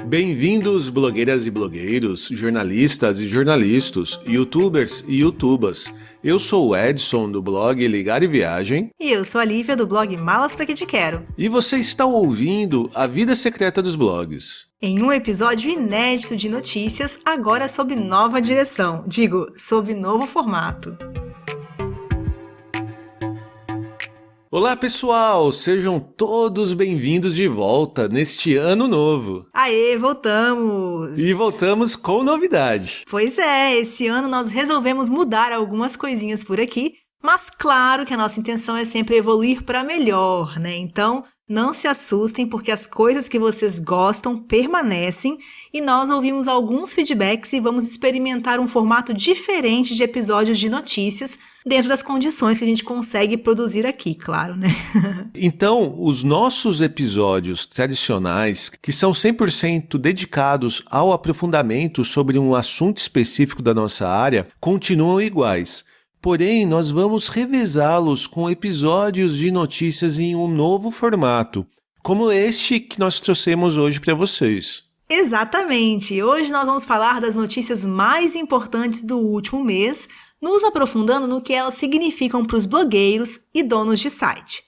Bem-vindos, blogueiras e blogueiros, jornalistas e jornalistas, youtubers e youtubas. Eu sou o Edson, do blog Ligar e Viagem. E eu sou a Lívia, do blog Malas Pra Que Te Quero. E você está ouvindo A Vida Secreta dos Blogs. Em um episódio inédito de notícias, agora sob nova direção. Sob novo formato. Olá pessoal, sejam todos bem-vindos de volta neste ano novo. Aê, voltamos! E voltamos com novidade. Pois é, esse ano nós resolvemos mudar algumas coisinhas por aqui, mas claro que a nossa intenção é sempre evoluir para melhor, né? Então, não se assustem porque as coisas que vocês gostam permanecem e nós ouvimos alguns feedbacks e vamos experimentar um formato diferente de episódios de notícias dentro das condições que a gente consegue produzir aqui, claro, né? Então, os nossos episódios tradicionais, que são 100% dedicados ao aprofundamento sobre um assunto específico da nossa área, continuam iguais. Porém, nós vamos revezá-los com episódios de notícias em um novo formato, como este que nós trouxemos hoje para vocês. Exatamente! Hoje nós vamos falar das notícias mais importantes do último mês, nos aprofundando no que elas significam para os blogueiros e donos de site.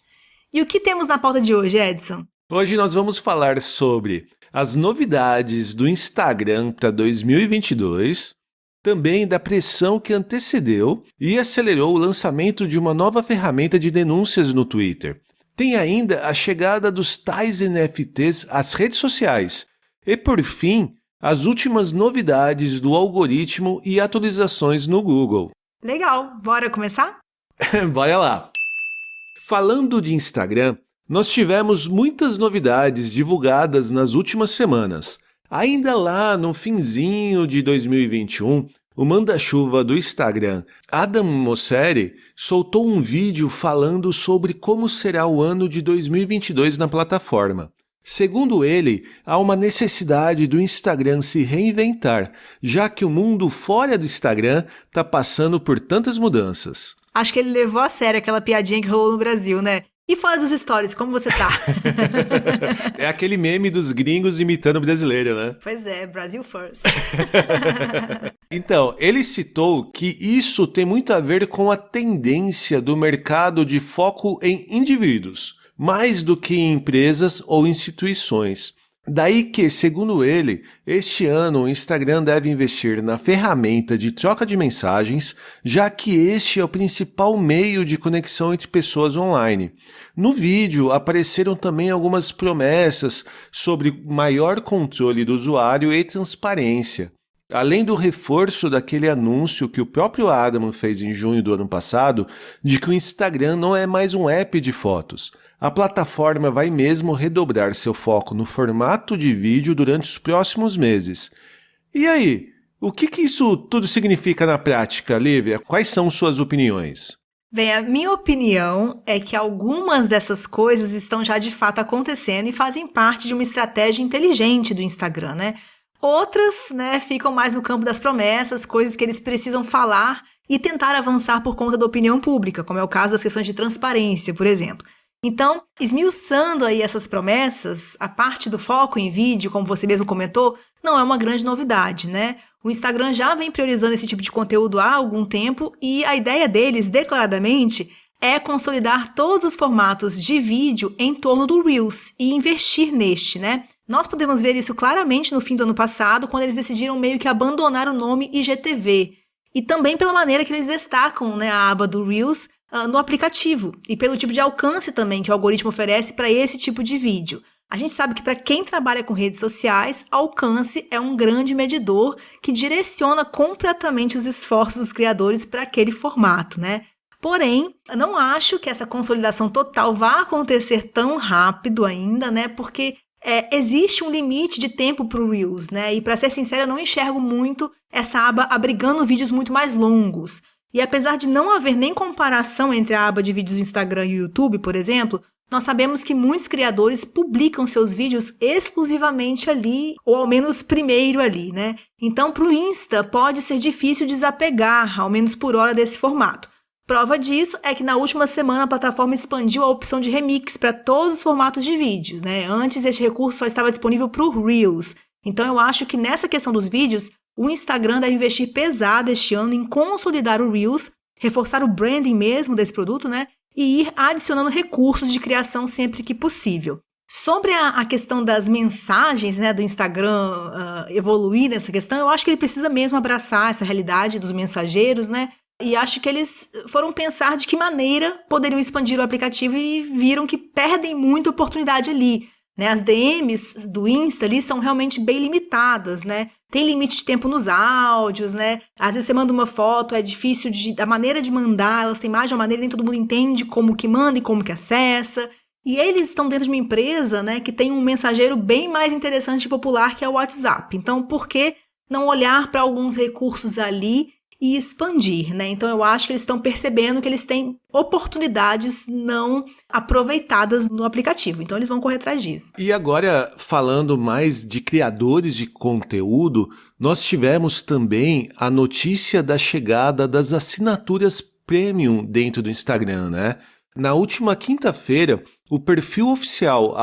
E o que temos na pauta de hoje, Edson? Hoje nós vamos falar sobre as novidades do Instagram para 2022, também da pressão que antecedeu e acelerou o lançamento de uma nova ferramenta de denúncias no Twitter. Tem ainda a chegada dos tais NFTs às redes sociais. E, por fim, as últimas novidades do algoritmo e atualizações no Google. Legal, bora começar? Bora lá! Falando de Instagram, nós tivemos muitas novidades divulgadas nas últimas semanas. Ainda lá no finzinho de 2021, o manda-chuva do Instagram, Adam Mosseri, soltou um vídeo falando sobre como será o ano de 2022 na plataforma. Segundo ele, há uma necessidade do Instagram se reinventar, já que o mundo fora do Instagram está passando por tantas mudanças. Acho que ele levou a sério aquela piadinha que rolou no Brasil, né? E fora dos stories, como você tá? É aquele meme dos gringos imitando o brasileiro, né? Pois é, Brasil first. Então, ele citou que isso tem muito a ver com a tendência do mercado de foco em indivíduos, mais do que em empresas ou instituições. Daí que, segundo ele, este ano o Instagram deve investir na ferramenta de troca de mensagens, já que este é o principal meio de conexão entre pessoas online. No vídeo apareceram também algumas promessas sobre maior controle do usuário e transparência. Além do reforço daquele anúncio que o próprio Adam fez em junho do ano passado, de que o Instagram não é mais um app de fotos. A plataforma vai mesmo redobrar seu foco no formato de vídeo durante os próximos meses. E aí, o que isso tudo significa na prática, Lívia? Quais são suas opiniões? Bem, a minha opinião é que algumas dessas coisas estão já de fato acontecendo e fazem parte de uma estratégia inteligente do Instagram, né? Outras, ficam mais no campo das promessas, coisas que eles precisam falar e tentar avançar por conta da opinião pública, como é o caso das questões de transparência, por exemplo. Então, esmiuçando aí essas promessas, a parte do foco em vídeo, como você mesmo comentou, não é uma grande novidade, né? O Instagram já vem priorizando esse tipo de conteúdo há algum tempo e a ideia deles, declaradamente, é consolidar todos os formatos de vídeo em torno do Reels e investir neste, né? Nós podemos ver isso claramente no fim do ano passado, quando eles decidiram meio que abandonar o nome IGTV. E também pela maneira que eles destacam, a aba do Reels no aplicativo e pelo tipo de alcance também que o algoritmo oferece para esse tipo de vídeo. A gente sabe que para quem trabalha com redes sociais, alcance é um grande medidor que direciona completamente os esforços dos criadores para aquele formato, né? Porém, não acho que essa consolidação total vá acontecer tão rápido ainda, né? Porque existe um limite de tempo para o Reels, né? E para ser sincera, eu não enxergo muito essa aba abrigando vídeos muito mais longos. E apesar de não haver nem comparação entre a aba de vídeos do Instagram e o YouTube, por exemplo, nós sabemos que muitos criadores publicam seus vídeos exclusivamente ali, ou ao menos primeiro ali, né? Então, para o Insta, pode ser difícil desapegar, ao menos por hora, desse formato. Prova disso é que na última semana a plataforma expandiu a opção de remix para todos os formatos de vídeos, né? Antes este recurso só estava disponível para o Reels. Então eu acho que nessa questão dos vídeos, o Instagram deve investir pesado este ano em consolidar o Reels, reforçar o branding mesmo desse produto, né? E ir adicionando recursos de criação sempre que possível. Sobre a questão das mensagens, né, do Instagram evoluir nessa questão, eu acho que ele precisa mesmo abraçar essa realidade dos mensageiros, né? E acho que eles foram pensar de que maneira poderiam expandir o aplicativo e viram que perdem muita oportunidade ali, né? As DMs do Insta ali são realmente bem limitadas, né? Tem limite de tempo nos áudios, né? Às vezes você manda uma foto, é difícil a maneira de mandar, elas têm mais de uma maneira, nem todo mundo entende como que manda e como que acessa. E eles estão dentro de uma empresa, né, que tem um mensageiro bem mais interessante e popular que é o WhatsApp. Então, por que não olhar para alguns recursos ali e expandir, né? Então, eu acho que eles estão percebendo que eles têm oportunidades não aproveitadas no aplicativo. Então, eles vão correr atrás disso. E agora, falando mais de criadores de conteúdo, nós tivemos também a notícia da chegada das assinaturas premium dentro do Instagram, né? Na última quinta-feira, o perfil oficial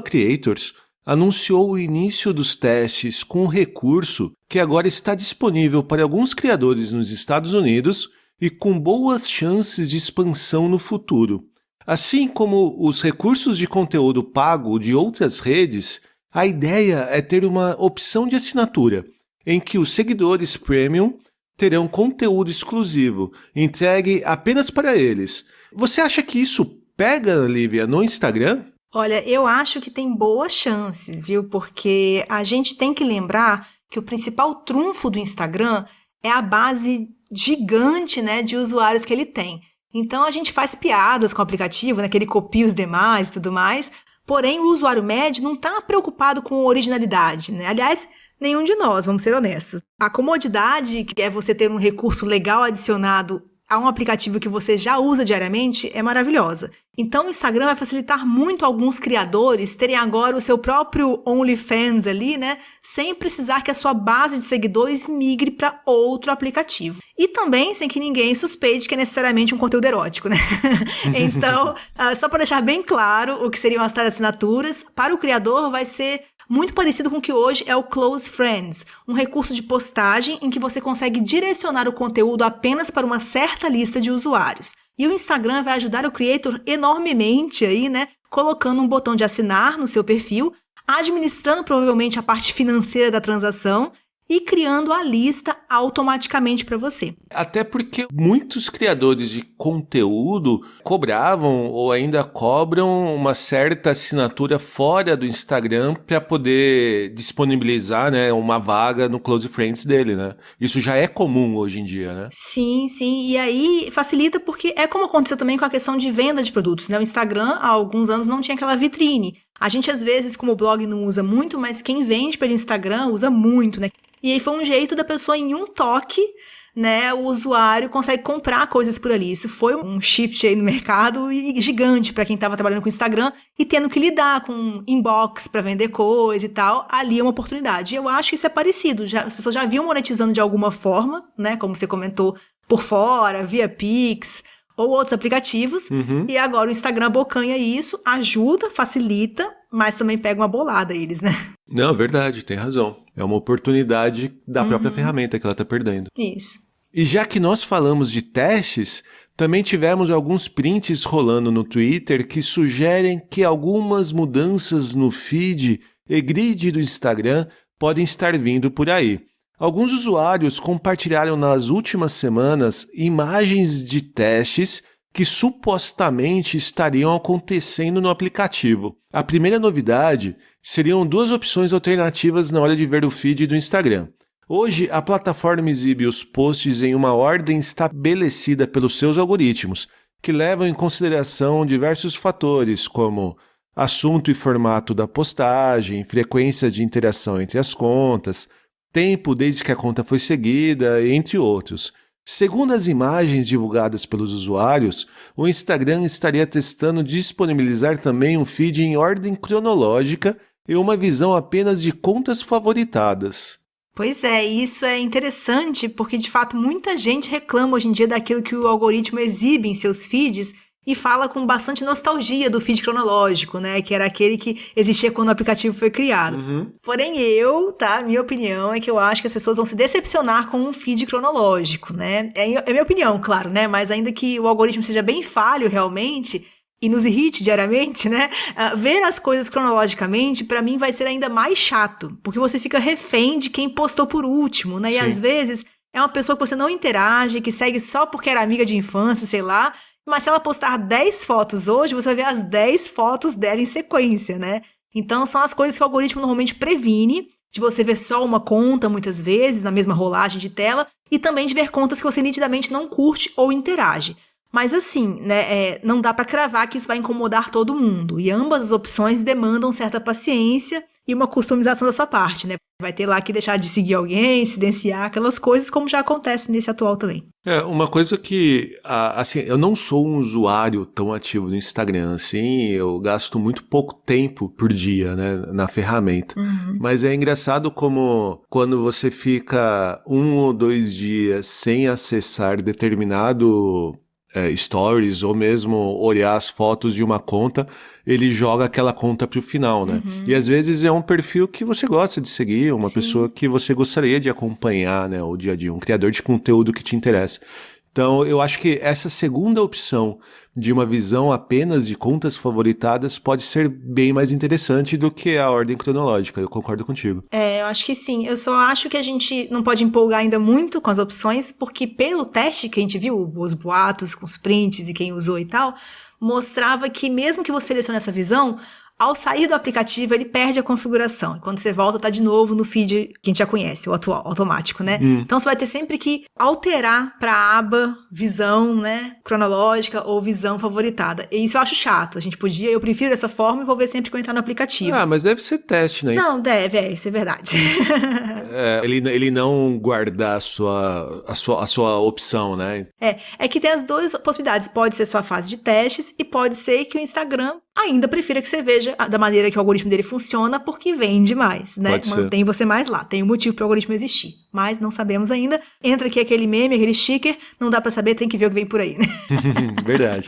@creators anunciou o início dos testes com um recurso que agora está disponível para alguns criadores nos Estados Unidos e com boas chances de expansão no futuro. Assim como os recursos de conteúdo pago de outras redes, a ideia é ter uma opção de assinatura, em que os seguidores premium terão conteúdo exclusivo, entregue apenas para eles. Você acha que isso pega, Lívia, no Instagram? Olha, eu acho que tem boas chances, viu? Porque a gente tem que lembrar que o principal trunfo do Instagram é a base gigante, né, de usuários que ele tem. Então a gente faz piadas com o aplicativo, né, que ele copia os demais e tudo mais, porém o usuário médio não está preocupado com originalidade, né? Aliás, nenhum de nós, vamos ser honestos. A comodidade, que é você ter um recurso legal adicionado a um aplicativo que você já usa diariamente, é maravilhosa. Então o Instagram vai facilitar muito alguns criadores terem agora o seu próprio OnlyFans ali, né? Sem precisar que a sua base de seguidores migre para outro aplicativo. E também sem que ninguém suspeite que é necessariamente um conteúdo erótico, né? Então, só para deixar bem claro o que seriam as tais assinaturas, para o criador vai ser muito parecido com o que hoje é o Close Friends, um recurso de postagem em que você consegue direcionar o conteúdo apenas para uma certa lista de usuários. E o Instagram vai ajudar o creator enormemente aí, né? Colocando um botão de assinar no seu perfil, administrando provavelmente a parte financeira da transação e criando a lista automaticamente para você. Até porque muitos criadores de conteúdo cobravam ou ainda cobram uma certa assinatura fora do Instagram para poder disponibilizar, né, uma vaga no Close Friends dele, né? Isso já é comum hoje em dia, né? Sim, sim. E aí facilita porque é como aconteceu também com a questão de venda de produtos, né? O Instagram há alguns anos não tinha aquela vitrine. A gente às vezes, como blog, não usa muito, mas quem vende pelo Instagram usa muito, né? E aí foi um jeito da pessoa, em um toque, né, o usuário consegue comprar coisas por ali. Isso foi um shift aí no mercado gigante para quem estava trabalhando com Instagram e tendo que lidar com inbox para vender coisa e tal. Ali é uma oportunidade. Eu acho que isso é parecido. As pessoas já vinham monetizando de alguma forma, né, como você comentou, por fora, via Pix ou outros aplicativos. E agora o Instagram abocanha isso, ajuda, facilita, mas também pega uma bolada eles, né? Não, verdade, tem razão. É uma oportunidade da própria ferramenta que ela está perdendo. Isso. E já que nós falamos de testes, também tivemos alguns prints rolando no Twitter que sugerem que algumas mudanças no feed e grid do Instagram podem estar vindo por aí. Alguns usuários compartilharam nas últimas semanas imagens de testes que supostamente estariam acontecendo no aplicativo. A primeira novidade seriam duas opções alternativas na hora de ver o feed do Instagram. Hoje, a plataforma exibe os posts em uma ordem estabelecida pelos seus algoritmos, que levam em consideração diversos fatores, como assunto e formato da postagem, frequência de interação entre as contas, tempo desde que a conta foi seguida, entre outros. Segundo as imagens divulgadas pelos usuários, o Instagram estaria testando disponibilizar também um feed em ordem cronológica e uma visão apenas de contas favoritadas. Pois é, isso é interessante porque, de fato, muita gente reclama hoje em dia daquilo que o algoritmo exibe em seus feeds e fala com bastante nostalgia do feed cronológico, né? Que era aquele que existia quando o aplicativo foi criado. Porém minha opinião é que eu acho que as pessoas vão se decepcionar com um feed cronológico, né? É minha opinião, claro, né? Mas ainda que o algoritmo seja bem falho realmente e nos irrite diariamente, né? Ver as coisas cronologicamente, pra mim, vai ser ainda mais chato, porque você fica refém de quem postou por último, né? Sim. E às vezes é uma pessoa que você não interage, que segue só porque era amiga de infância, sei lá, mas se ela postar 10 fotos hoje, você vai ver as 10 fotos dela em sequência, né? Então, são as coisas que o algoritmo normalmente previne, de você ver só uma conta, muitas vezes, na mesma rolagem de tela, e também de ver contas que você nitidamente não curte ou interage. Mas assim, né, não dá pra cravar que isso vai incomodar todo mundo, e ambas as opções demandam certa paciência e uma customização da sua parte, né? Vai ter lá que deixar de seguir alguém, silenciar aquelas coisas, como já acontece nesse atual também. Uma coisa que, assim, eu não sou um usuário tão ativo no Instagram, assim, eu gasto muito pouco tempo por dia, né, na ferramenta. Mas é engraçado como quando você fica 1 ou 2 dias sem acessar determinado stories ou mesmo olhar as fotos de uma conta, ele joga aquela conta pro final, né? E às vezes é um perfil que você gosta de seguir, uma pessoa que você gostaria de acompanhar, né, o dia a dia, um criador de conteúdo que te interessa. Então, eu acho que essa segunda opção de uma visão apenas de contas favoritadas pode ser bem mais interessante do que a ordem cronológica. Eu concordo contigo. Eu acho que sim. Eu só acho que a gente não pode empolgar ainda muito com as opções, porque pelo teste que a gente viu, os boatos com os prints e quem usou e tal, mostrava que mesmo que você selecione essa visão, ao sair do aplicativo, ele perde a configuração. E quando você volta, tá de novo no feed que a gente já conhece, o atual, automático, né? Então, você vai ter sempre que alterar pra aba visão, né, cronológica ou visão favoritada. E isso eu acho chato. Eu prefiro dessa forma e vou ver sempre que eu entrar no aplicativo. Mas deve ser teste, né? Não, deve, isso é verdade. Ele não guardar a sua opção, né? É que tem as duas possibilidades. Pode ser sua fase de testes e pode ser que o Instagram ainda prefira que você veja da maneira que o algoritmo dele funciona, porque vende mais, né? Mantém você mais lá. Tem um motivo para o algoritmo existir, mas não sabemos ainda. Entra aqui aquele meme, aquele sticker, não dá para saber, tem que ver o que vem por aí, né? Verdade.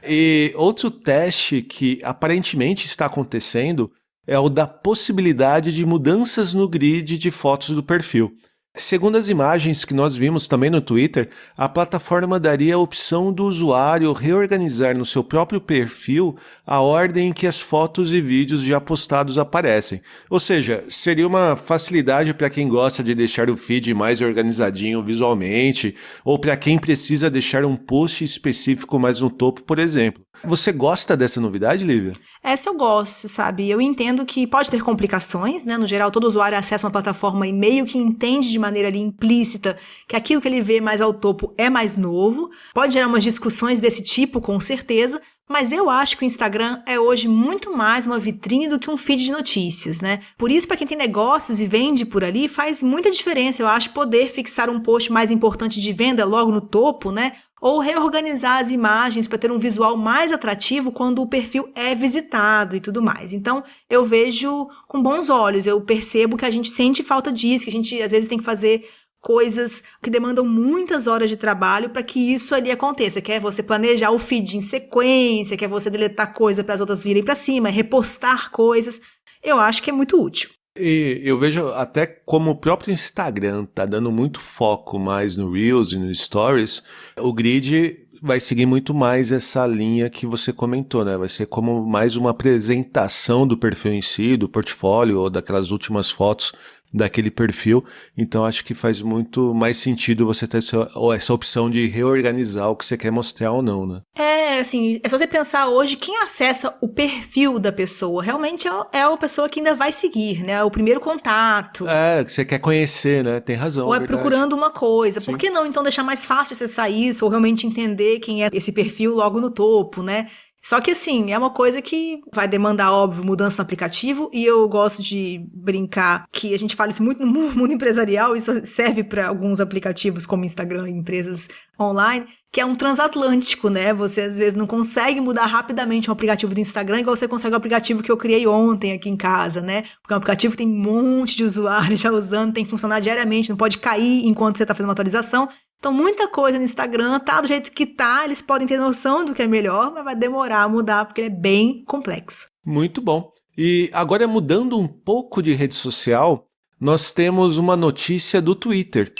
E outro teste que aparentemente está acontecendo é o da possibilidade de mudanças no grid de fotos do perfil. Segundo as imagens que nós vimos também no Twitter, a plataforma daria a opção do usuário reorganizar no seu próprio perfil a ordem em que as fotos e vídeos já postados aparecem. Ou seja, seria uma facilidade para quem gosta de deixar o feed mais organizadinho visualmente, ou para quem precisa deixar um post específico mais no topo, por exemplo. Você gosta dessa novidade, Lívia? Essa eu gosto, sabe? Eu entendo que pode ter complicações, né? No geral, todo usuário acessa uma plataforma e meio que entende de maneira ali implícita que aquilo que ele vê mais ao topo é mais novo. Pode gerar umas discussões desse tipo, com certeza, mas eu acho que o Instagram é hoje muito mais uma vitrine do que um feed de notícias, né? Por isso, para quem tem negócios e vende por ali, faz muita diferença, eu acho, poder fixar um post mais importante de venda logo no topo, né? Ou reorganizar as imagens para ter um visual mais atrativo quando o perfil é visitado e tudo mais. Então, eu vejo com bons olhos, eu percebo que a gente sente falta disso, que a gente às vezes tem que fazer coisas que demandam muitas horas de trabalho para que isso ali aconteça, que é você planejar o feed em sequência, que é você deletar coisa para as outras virem para cima, repostar coisas. Eu acho que é muito útil. E eu vejo até como o próprio Instagram tá dando muito foco mais no Reels e no Stories, o grid vai seguir muito mais essa linha que você comentou, né? Vai ser como mais uma apresentação do perfil em si, do portfólio ou daquelas últimas fotos daquele perfil. Então acho que faz muito mais sentido você ter essa opção de reorganizar o que você quer mostrar ou não, né? Assim, é só você pensar hoje, quem acessa o perfil da pessoa, realmente é a pessoa que ainda vai seguir, né? O primeiro contato. Que você quer conhecer, né? Tem razão. Ou verdade. Procurando uma coisa. Sim. Por que não, então, deixar mais fácil acessar isso, ou realmente entender quem é esse perfil logo no topo, né? Só que, assim, é uma coisa que vai demandar, óbvio, mudança no aplicativo, e eu gosto de brincar que a gente fala isso muito no mundo empresarial, isso serve para alguns aplicativos como Instagram e empresas online, que é um transatlântico, né? Você, às vezes, não consegue mudar rapidamente um aplicativo do Instagram igual você consegue o aplicativo que eu criei ontem aqui em casa, né? Porque é um aplicativo que tem um monte de usuários já usando, tem que funcionar diariamente, não pode cair enquanto você está fazendo uma atualização. Então, muita coisa no Instagram tá do jeito que tá, eles podem ter noção do que é melhor, mas vai demorar a mudar, porque ele é bem complexo. Muito bom. E agora, mudando um pouco de rede social, nós temos uma notícia do Twitter,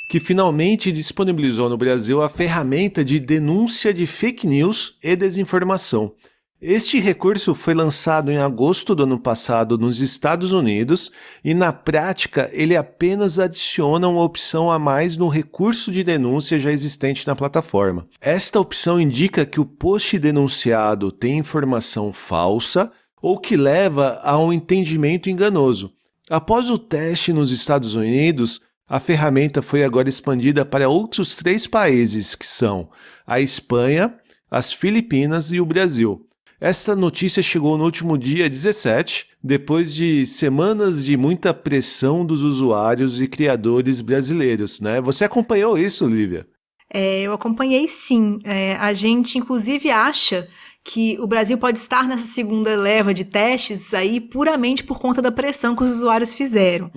que finalmente disponibilizou no Brasil a ferramenta de denúncia de fake news e desinformação. Este recurso foi lançado em agosto do ano passado nos Estados Unidos e, na prática, ele apenas adiciona uma opção a mais no recurso de denúncia já existente na plataforma. Esta opção indica que o post denunciado tem informação falsa ou que leva a um entendimento enganoso. Após o teste nos Estados Unidos, a ferramenta foi agora expandida para outros 3 países, que são a Espanha, as Filipinas e o Brasil. Esta notícia chegou no último dia 17, depois de semanas de muita pressão dos usuários e criadores brasileiros, né? Você acompanhou isso, Lívia? Eu acompanhei sim. A gente, inclusive, acha que o Brasil pode estar nessa segunda leva de testes aí puramente por conta da pressão que os usuários fizeram.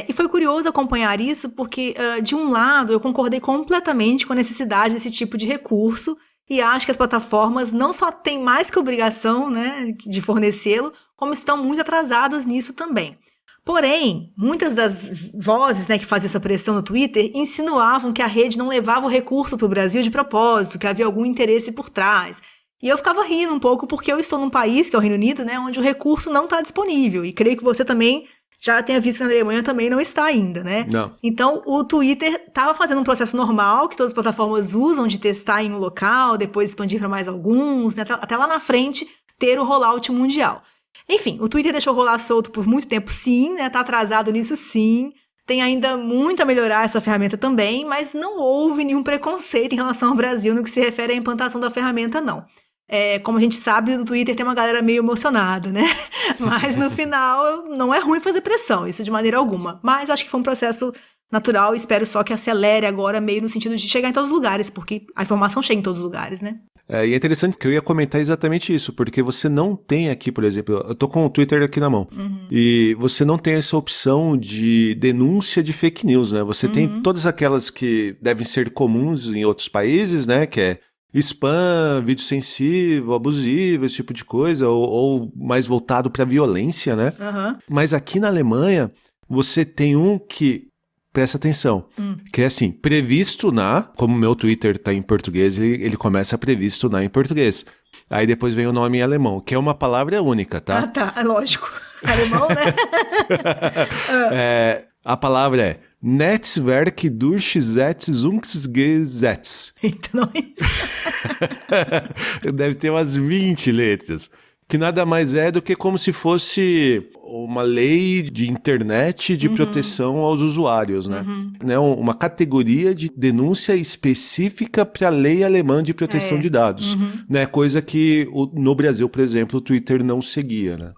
E foi curioso acompanhar isso porque, de um lado, eu concordei completamente com a necessidade desse tipo de recurso e acho que as plataformas não só têm mais que obrigação, né, de fornecê-lo, como estão muito atrasadas nisso também. Porém, muitas das vozes, né, que faziam essa pressão no Twitter insinuavam que a rede não levava o recurso para o Brasil de propósito, que havia algum interesse por trás. E eu ficava rindo um pouco porque eu estou num país, que é o Reino Unido, né, onde o recurso não está disponível. E creio que você também já tenha visto que na Alemanha também não está ainda, né? Não. Então, o Twitter estava fazendo um processo normal que todas as plataformas usam de testar em um local, depois expandir para mais alguns, né, até lá na frente ter o rollout mundial. Enfim, o Twitter deixou rolar solto por muito tempo sim, né? Tá atrasado nisso sim. Tem ainda muito a melhorar essa ferramenta também, mas não houve nenhum preconceito em relação ao Brasil no que se refere à implantação da ferramenta, não. Como a gente sabe, no Twitter tem uma galera meio emocionada, né? Mas no final não é ruim fazer pressão, isso de maneira alguma. Mas acho que foi um processo natural e espero só que acelere agora meio no sentido de chegar em todos os lugares, porque a informação chega em todos os lugares, né? E é interessante que eu ia comentar exatamente isso, porque você não tem aqui, por exemplo, eu tô com o Twitter aqui na mão, e você não tem essa opção de denúncia de fake news, né? Você tem todas aquelas que devem ser comuns em outros países, né? Que é spam, vídeo sensível, abusivo, esse tipo de coisa, ou mais voltado para violência, né? Mas aqui na Alemanha, você tem um que, presta atenção, que é assim, previsto na, como o meu Twitter tá em português, ele começa previsto na em português. Aí depois vem o nome em alemão, que é uma palavra única, tá? Ah, tá, lógico. Alemão, né? A palavra é Netzwerk Durchsetzungsgesetz. Então, Deve ter umas 20 letras. Que nada mais é do que como se fosse uma lei de internet de proteção aos usuários, né? Uma categoria de denúncia específica para a lei alemã de proteção de dados, né? Coisa que no Brasil, por exemplo, o Twitter não seguia, né?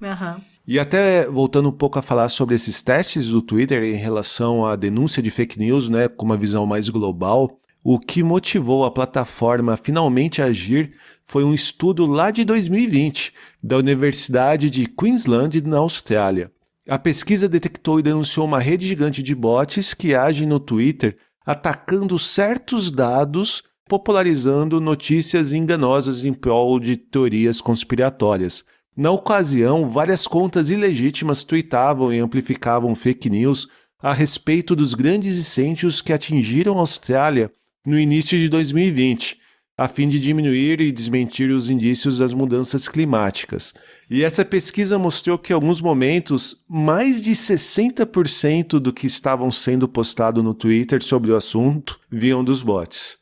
E até voltando um pouco a falar sobre esses testes do Twitter em relação à denúncia de fake news, né, com uma visão mais global, o que motivou a plataforma a finalmente agir foi um estudo lá de 2020, da Universidade de Queensland, na Austrália. A pesquisa detectou e denunciou uma rede gigante de bots que agem no Twitter atacando certos dados, popularizando notícias enganosas em prol de teorias conspiratórias. Na ocasião, várias contas ilegítimas tuitavam e amplificavam fake news a respeito dos grandes incêndios que atingiram a Austrália no início de 2020, a fim de diminuir e desmentir os indícios das mudanças climáticas. E essa pesquisa mostrou que em alguns momentos, mais de 60% do que estavam sendo postado no Twitter sobre o assunto vinham dos bots.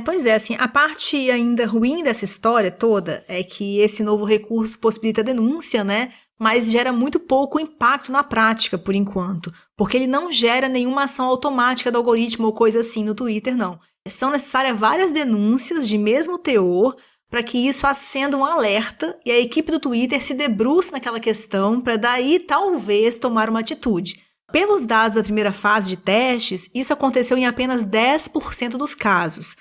Pois é, assim, a parte ainda ruim dessa história toda é que esse novo recurso possibilita a denúncia, né? Mas gera muito pouco impacto na prática, por enquanto, porque ele não gera nenhuma ação automática do algoritmo ou coisa assim no Twitter, não. São necessárias várias denúncias de mesmo teor para que isso acenda um alerta e a equipe do Twitter se debruce naquela questão para daí talvez tomar uma atitude. Pelos dados da primeira fase de testes, isso aconteceu em apenas 10% dos casos.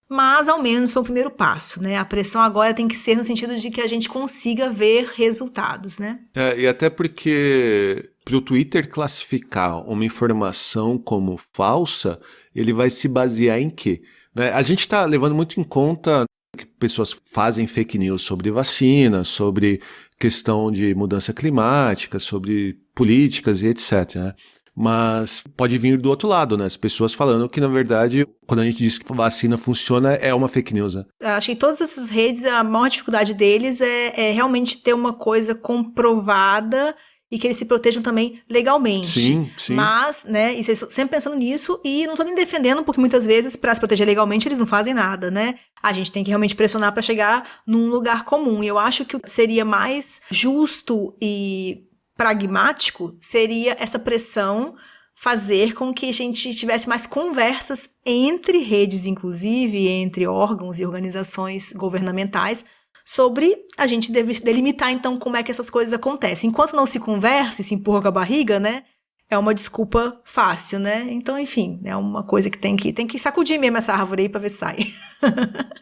mas ao menos foi o primeiro passo, né? A pressão agora tem que ser no sentido de que a gente consiga ver resultados, né? E até porque para o Twitter classificar uma informação como falsa, ele vai se basear em quê? Né? A gente está levando muito em conta que pessoas fazem fake news sobre vacina, sobre questão de mudança climática, sobre políticas e etc, né? Mas pode vir do outro lado, né? As pessoas falando que, na verdade, quando a gente diz que vacina funciona, é uma fake news, né? Acho que em todas essas redes, a maior dificuldade deles é realmente ter uma coisa comprovada e que eles se protejam também legalmente. Sim. Mas, né, e vocês sempre pensando nisso, e não tô nem defendendo, porque muitas vezes, para se proteger legalmente, eles não fazem nada, né? A gente tem que realmente pressionar para chegar num lugar comum. E eu acho que o que seria mais justo e pragmático seria essa pressão fazer com que a gente tivesse mais conversas entre redes, inclusive, entre órgãos e organizações governamentais, sobre a gente delimitar, então, como é que essas coisas acontecem. Enquanto não se conversa e se empurra com a barriga, né, é uma desculpa fácil, né? Então, enfim, é uma coisa que tem que sacudir mesmo essa árvore aí para ver se sai.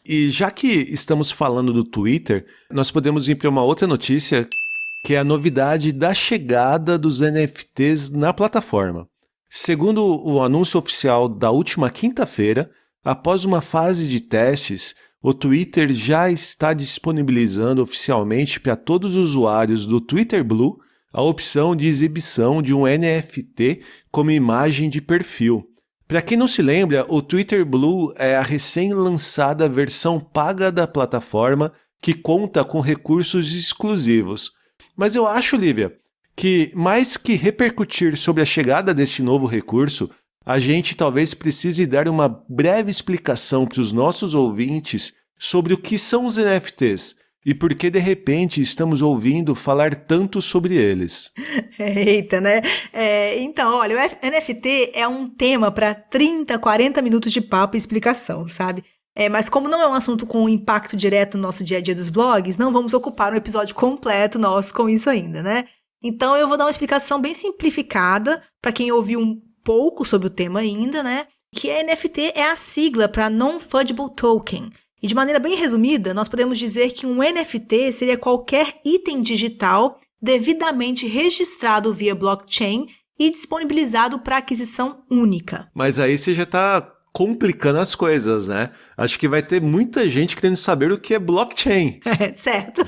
E já que estamos falando do Twitter, nós podemos ir para uma outra notícia, que é a novidade da chegada dos NFTs na plataforma. Segundo o anúncio oficial da última quinta-feira, após uma fase de testes, o Twitter já está disponibilizando oficialmente para todos os usuários do Twitter Blue a opção de exibição de um NFT como imagem de perfil. Para quem não se lembra, o Twitter Blue é a recém-lançada versão paga da plataforma que conta com recursos exclusivos. Mas eu acho, Lívia, que mais que repercutir sobre a chegada deste novo recurso, a gente talvez precise dar uma breve explicação para os nossos ouvintes sobre o que são os NFTs e por que de repente estamos ouvindo falar tanto sobre eles. Eita, né? Então, olha, o NFT é um tema para 30, 40 minutos de papo e explicação, sabe? Mas como não é um assunto com impacto direto no nosso dia a dia dos blogs, não vamos ocupar um episódio completo nosso com isso ainda, né? Então eu vou dar uma explicação bem simplificada para quem ouviu um pouco sobre o tema ainda, né? Que a NFT é a sigla para Non-Fungible Token. E de maneira bem resumida, nós podemos dizer que um NFT seria qualquer item digital devidamente registrado via blockchain e disponibilizado para aquisição única. Mas aí você já está complicando as coisas, né? Acho que vai ter muita gente querendo saber o que é blockchain. Certo.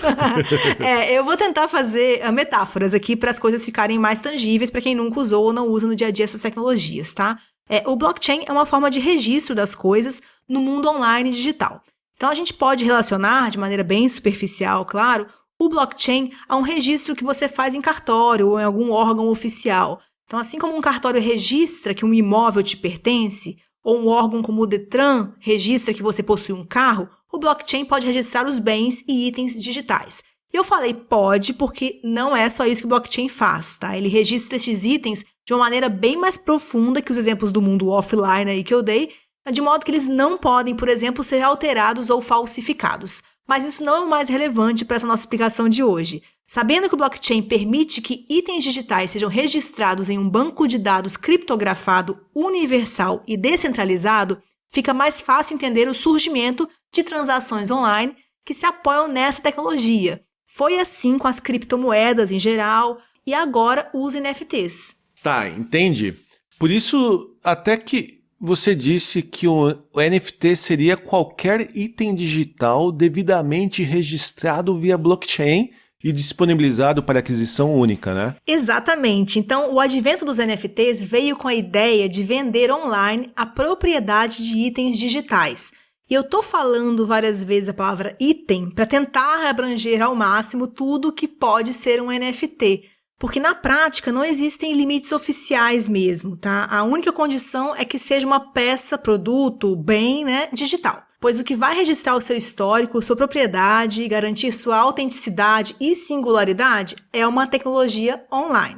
Eu vou tentar fazer metáforas aqui para as coisas ficarem mais tangíveis para quem nunca usou ou não usa no dia a dia essas tecnologias, tá? O blockchain é uma forma de registro das coisas no mundo online digital. Então a gente pode relacionar, de maneira bem superficial, claro, o blockchain a um registro que você faz em cartório ou em algum órgão oficial. Então, assim como um cartório registra que um imóvel te pertence, ou um órgão como o Detran registra que você possui um carro, o blockchain pode registrar os bens e itens digitais. Eu falei pode porque não é só isso que o blockchain faz, tá? Ele registra esses itens de uma maneira bem mais profunda que os exemplos do mundo offline aí que eu dei, de modo que eles não podem, por exemplo, ser alterados ou falsificados. Mas isso não é o mais relevante para essa nossa explicação de hoje. Sabendo que o blockchain permite que itens digitais sejam registrados em um banco de dados criptografado, universal e descentralizado, fica mais fácil entender o surgimento de transações online que se apoiam nessa tecnologia. Foi assim com as criptomoedas em geral e agora os NFTs. Tá, entendi. Por isso, até que você disse que o NFT seria qualquer item digital devidamente registrado via blockchain e disponibilizado para aquisição única, né? Exatamente. Então, o advento dos NFTs veio com a ideia de vender online a propriedade de itens digitais. E eu estou falando várias vezes a palavra item para tentar abranger ao máximo tudo que pode ser um NFT. Porque na prática não existem limites oficiais mesmo, tá? A única condição é que seja uma peça, produto, bem, né, digital. Pois o que vai registrar o seu histórico, sua propriedade e garantir sua autenticidade e singularidade é uma tecnologia online.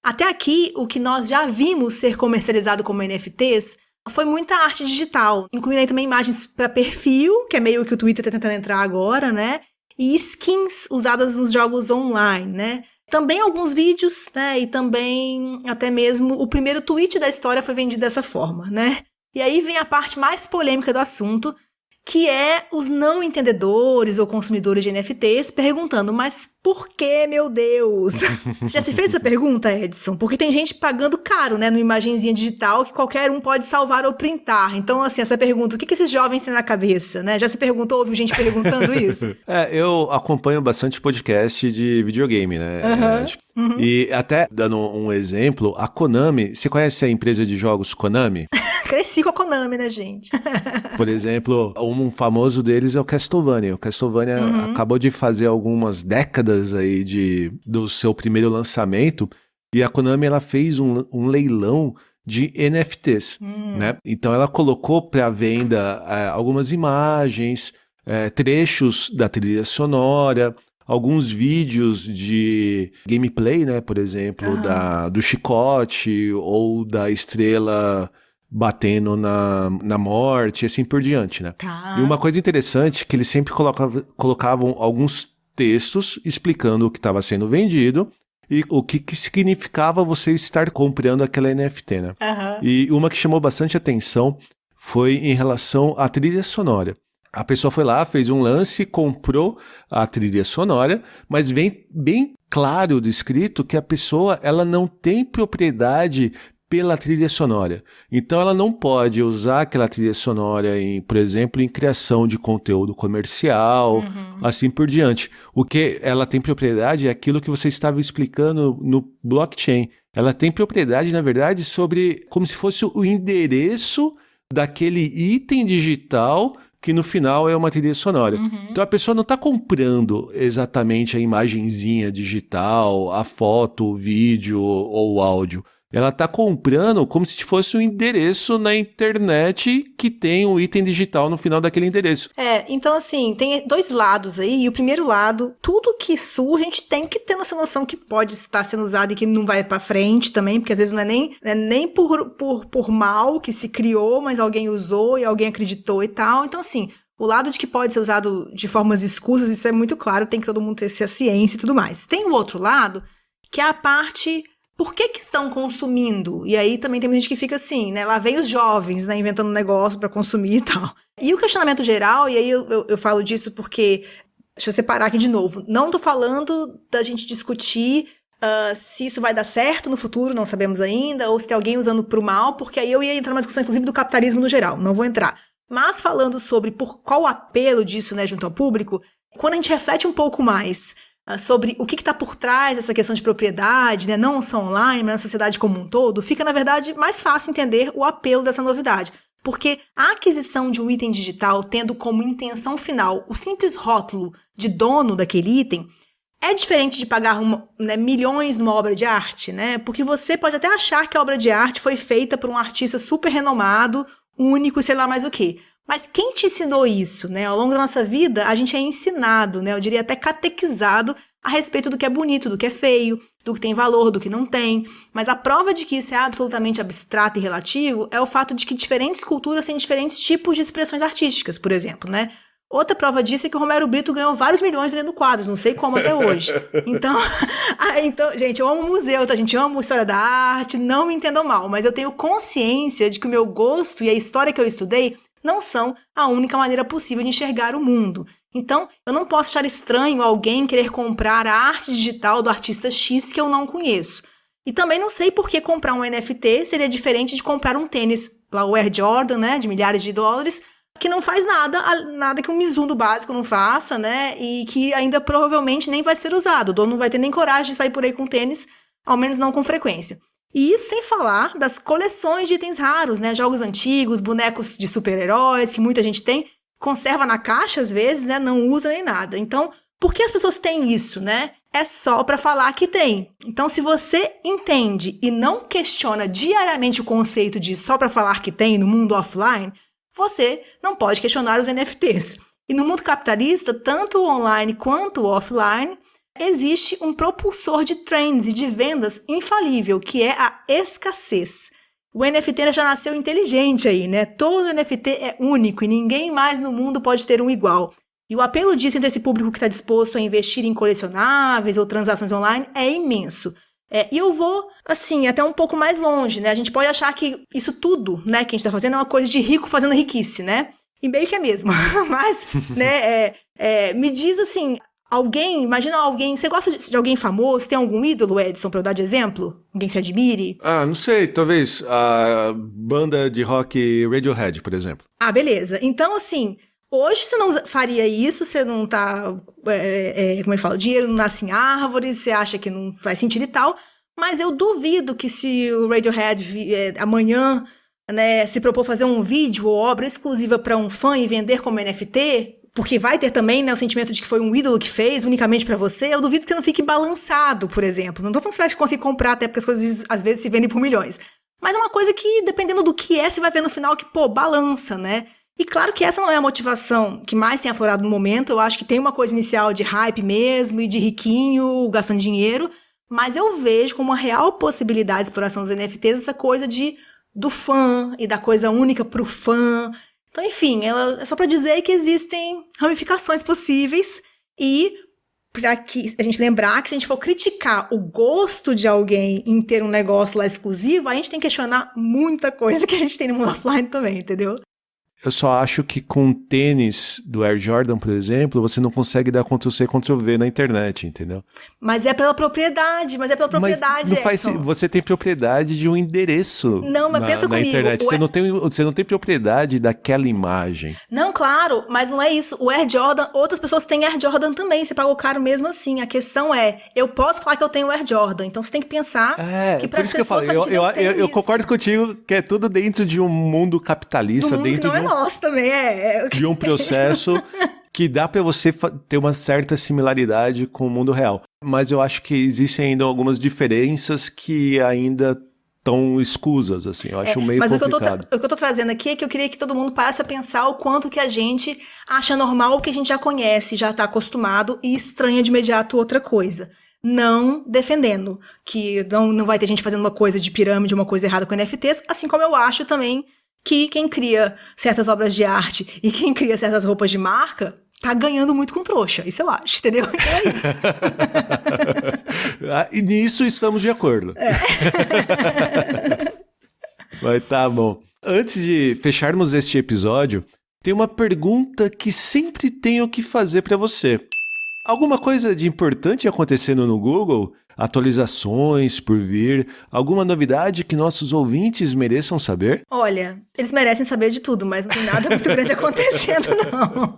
Até aqui, o que nós já vimos ser comercializado como NFTs foi muita arte digital, incluindo aí também imagens para perfil, que é meio que o Twitter está tentando entrar agora, né? E skins usadas nos jogos online, né? Também alguns vídeos, né? E também até mesmo o primeiro tweet da história foi vendido dessa forma, né? E aí vem a parte mais polêmica do assunto, que é os não entendedores ou consumidores de NFTs perguntando, mas por que, meu Deus? Você já se fez essa pergunta, Edson? Porque tem gente pagando caro, né, no imagenzinha digital que qualquer um pode salvar ou printar. Então, assim, essa pergunta, o que esses jovens têm na cabeça, né? Já se perguntou, ouviu gente perguntando isso? Eu acompanho bastante podcast de videogame, né? E até dando um exemplo, a Konami, você conhece a empresa de jogos Konami? Cresci com a Konami, né, gente? Por exemplo, um famoso deles é o Castlevania. O Castlevania acabou de fazer algumas décadas aí do seu primeiro lançamento, e a Konami ela fez um leilão de NFTs, né? Então ela colocou para venda algumas imagens, trechos da trilha sonora, alguns vídeos de gameplay, né? Por exemplo, do chicote ou da estrela batendo na morte e assim por diante, né? Tá. E uma coisa interessante é que eles sempre colocavam alguns textos explicando o que estava sendo vendido e o que significava você estar comprando aquela NFT, né? E uma que chamou bastante atenção foi em relação à trilha sonora. A pessoa foi lá, fez um lance, comprou a trilha sonora, mas vem bem claro descrito que a pessoa ela não tem propriedade pela trilha sonora. Então ela não pode usar aquela trilha sonora, por exemplo, em criação de conteúdo comercial, assim por diante. O que ela tem propriedade é aquilo que você estava explicando no blockchain. Ela tem propriedade, na verdade, sobre como se fosse o endereço daquele item digital que no final é uma trilha sonora. Então a pessoa não está comprando exatamente a imagenzinha digital, a foto, o vídeo ou o áudio. Ela está comprando como se fosse um endereço na internet que tem um item digital no final daquele endereço. Então assim, tem dois lados aí, e o primeiro lado, tudo que surge, a gente tem que ter essa noção que pode estar sendo usado e que não vai para frente também, porque às vezes não é nem por mal que se criou, mas alguém usou e alguém acreditou e tal. Então assim, o lado de que pode ser usado de formas escusas, isso é muito claro, tem que todo mundo ter essa ciência e tudo mais. Tem o outro lado, que é a parte... Por que estão consumindo? E aí também tem muita gente que fica assim, né? Lá vem os jovens, né? Inventando negócio para consumir e tal. E o questionamento geral, e aí eu falo disso porque... Deixa eu separar aqui de novo. Não tô falando da gente discutir se isso vai dar certo no futuro, não sabemos ainda, ou se tem alguém usando pro mal, porque aí eu ia entrar numa discussão, inclusive, do capitalismo no geral. Não vou entrar. Mas falando sobre qual o apelo disso, né, junto ao público, quando a gente reflete um pouco mais... sobre o que está por trás dessa questão de propriedade, né, não só online, mas na sociedade como um todo, fica, na verdade, mais fácil entender o apelo dessa novidade. Porque a aquisição de um item digital tendo como intenção final o simples rótulo de dono daquele item é diferente de pagar milhões numa obra de arte, né? Porque você pode até achar que a obra de arte foi feita por um artista super renomado, único e sei lá mais o quê. Mas quem te ensinou isso, né? Ao longo da nossa vida, a gente é ensinado, né? Eu diria até catequizado a respeito do que é bonito, do que é feio, do que tem valor, do que não tem. Mas a prova de que isso é absolutamente abstrato e relativo é o fato de que diferentes culturas têm diferentes tipos de expressões artísticas, por exemplo, né? Outra prova disso é que o Romero Brito ganhou vários milhões vendendo quadros, não sei como até hoje. Então, gente, eu amo museu, tá, gente? Eu amo história da arte, não me entendam mal, mas eu tenho consciência de que o meu gosto e a história que eu estudei não são a única maneira possível de enxergar o mundo. Então, eu não posso achar estranho alguém querer comprar a arte digital do artista X que eu não conheço. E também não sei por que comprar um NFT seria diferente de comprar um tênis, lá o Air Jordan, né, de milhares de dólares, que não faz nada que um Mizuno básico não faça, né, e que ainda provavelmente nem vai ser usado. O dono não vai ter nem coragem de sair por aí com tênis, ao menos não com frequência. E isso sem falar das coleções de itens raros, né? Jogos antigos, bonecos de super-heróis, que muita gente tem, conserva na caixa às vezes, né? Não usa nem nada. Então, por que as pessoas têm isso, né? É só para falar que tem. Então, se você entende e não questiona diariamente o conceito de só para falar que tem no mundo offline, você não pode questionar os NFTs. E no mundo capitalista, tanto o online quanto o offline, existe um propulsor de trends e de vendas infalível, que é a escassez. O NFT já nasceu inteligente aí, né? Todo NFT é único e ninguém mais no mundo pode ter um igual. E o apelo disso entre esse público que está disposto a investir em colecionáveis ou transações online é imenso. E eu vou, assim, até um pouco mais longe, né? A gente pode achar que isso tudo, né, que a gente está fazendo é uma coisa de rico fazendo riquice, né? E meio que é mesmo. Mas, né, me diz assim, imagina alguém, você gosta de alguém famoso? Tem algum ídolo, Edson, pra eu dar de exemplo? Alguém que se admire? Não sei, talvez a banda de rock Radiohead, por exemplo. Beleza. Então, assim, hoje você não faria isso, você não tá, como é que fala, o dinheiro não nasce em árvores, você acha que não faz sentido e tal, mas eu duvido que se o Radiohead amanhã, né, se propor fazer um vídeo ou obra exclusiva para um fã e vender como NFT, porque vai ter também, né, o sentimento de que foi um ídolo que fez unicamente pra você, eu duvido que você não fique balançado, por exemplo. Não tô falando que você vai conseguir comprar, até porque as coisas às vezes se vendem por milhões. Mas é uma coisa que, dependendo do que você vai ver no final que, balança, né? E claro que essa não é a motivação que mais tem aflorado no momento. Eu acho que tem uma coisa inicial de hype mesmo e de riquinho gastando dinheiro, mas eu vejo como uma real possibilidade de exploração dos NFTs essa coisa do fã e da coisa única pro fã. Então, enfim, é só para dizer que existem ramificações possíveis e para que a gente lembrar que se a gente for criticar o gosto de alguém em ter um negócio lá exclusivo, a gente tem que questionar muita coisa que a gente tem no mundo offline também, entendeu? Eu só acho que com tênis do Air Jordan, por exemplo, você não consegue dar Ctrl-C, Ctrl-V na internet, entendeu? Mas é pela propriedade, Mas não faz, você tem propriedade de um endereço pensa na comigo, internet. Você não tem propriedade daquela imagem. Não, claro, mas não é isso. O Air Jordan, outras pessoas têm Air Jordan também, você pagou caro mesmo assim. A questão é, eu posso falar que eu tenho Air Jordan, então você tem que pensar que para as pessoas eu concordo contigo que é tudo dentro de um mundo capitalista, dentro de nosso também, de um processo que dá para você ter uma certa similaridade com o mundo real. Mas eu acho que existem ainda algumas diferenças que ainda estão escusas, assim. Eu acho meio complicado. Mas o que eu tô trazendo aqui é que eu queria que todo mundo parasse a pensar o quanto que a gente acha normal o que a gente já conhece, já tá acostumado e estranha de imediato outra coisa. Não defendendo que não vai ter gente fazendo uma coisa de pirâmide, uma coisa errada com NFTs, assim como eu acho também que quem cria certas obras de arte e quem cria certas roupas de marca tá ganhando muito com trouxa. Isso eu acho, entendeu? Então é isso. E nisso estamos de acordo. Mas tá bom. Antes de fecharmos este episódio, tem uma pergunta que sempre tenho que fazer para você. Alguma coisa de importante acontecendo no Google? Atualizações por vir? Alguma novidade que nossos ouvintes mereçam saber? Olha, eles merecem saber de tudo, mas não tem nada muito grande acontecendo, não.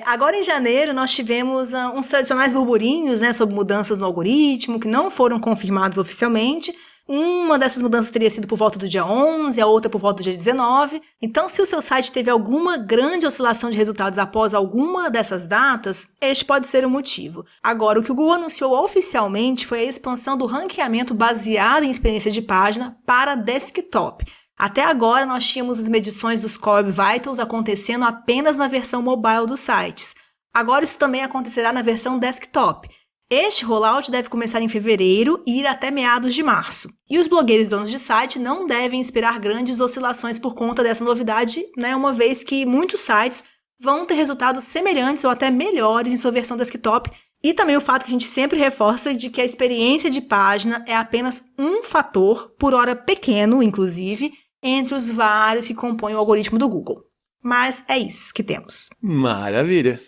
Agora em janeiro nós tivemos uns tradicionais burburinhos, né, sobre mudanças no algoritmo que não foram confirmados oficialmente. Uma dessas mudanças teria sido por volta do dia 11, a outra por volta do dia 19. Então, se o seu site teve alguma grande oscilação de resultados após alguma dessas datas, este pode ser o motivo. Agora, o que o Google anunciou oficialmente foi a expansão do ranqueamento baseado em experiência de página para desktop. Até agora, nós tínhamos as medições dos Core Vitals acontecendo apenas na versão mobile dos sites. Agora, isso também acontecerá na versão desktop. Este rollout deve começar em fevereiro e ir até meados de março. E os blogueiros donos de site não devem esperar grandes oscilações por conta dessa novidade, né, uma vez que muitos sites vão ter resultados semelhantes ou até melhores em sua versão desktop. E também o fato que a gente sempre reforça de que a experiência de página é apenas um fator, por hora pequeno, inclusive, entre os vários que compõem o algoritmo do Google. Mas é isso que temos. Maravilha!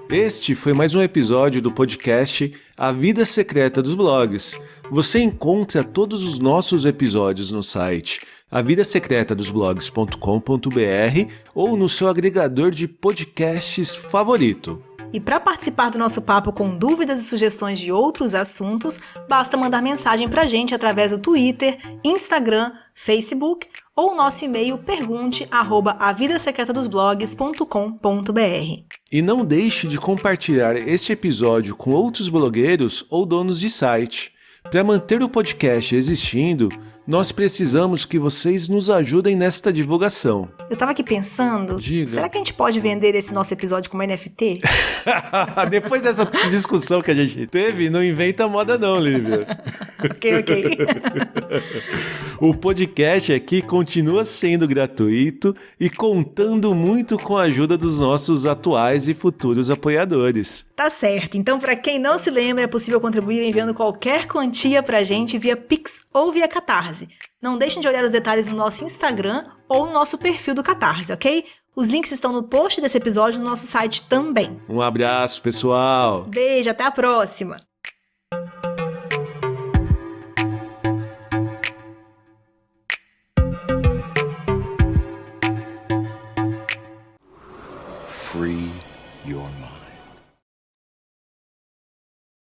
Este foi mais um episódio do podcast A Vida Secreta dos Blogs. Você encontra todos os nossos episódios no site avidasecretadosblogs.com.br ou no seu agregador de podcasts favorito. E para participar do nosso papo com dúvidas e sugestões de outros assuntos, basta mandar mensagem para a gente através do Twitter, Instagram, Facebook ou nosso e-mail pergunte@avidasecretadosblogs.com.br. E não deixe de compartilhar este episódio com outros blogueiros ou donos de site. Para manter o podcast existindo, nós precisamos que vocês nos ajudem nesta divulgação. Eu tava aqui pensando, será que a gente pode vender esse nosso episódio como NFT? Depois dessa discussão que a gente teve, não inventa moda não, Lívia. Ok. O podcast aqui continua sendo gratuito e contando muito com a ajuda dos nossos atuais e futuros apoiadores. Tá certo. Então, para quem não se lembra, é possível contribuir enviando qualquer quantia pra gente via Pix ou via Catarse. Não deixem de olhar os detalhes no nosso Instagram ou no nosso perfil do Catarse, ok? Os links estão no post desse episódio no nosso site também. Um abraço, pessoal! Beijo, até a próxima! Free your mind.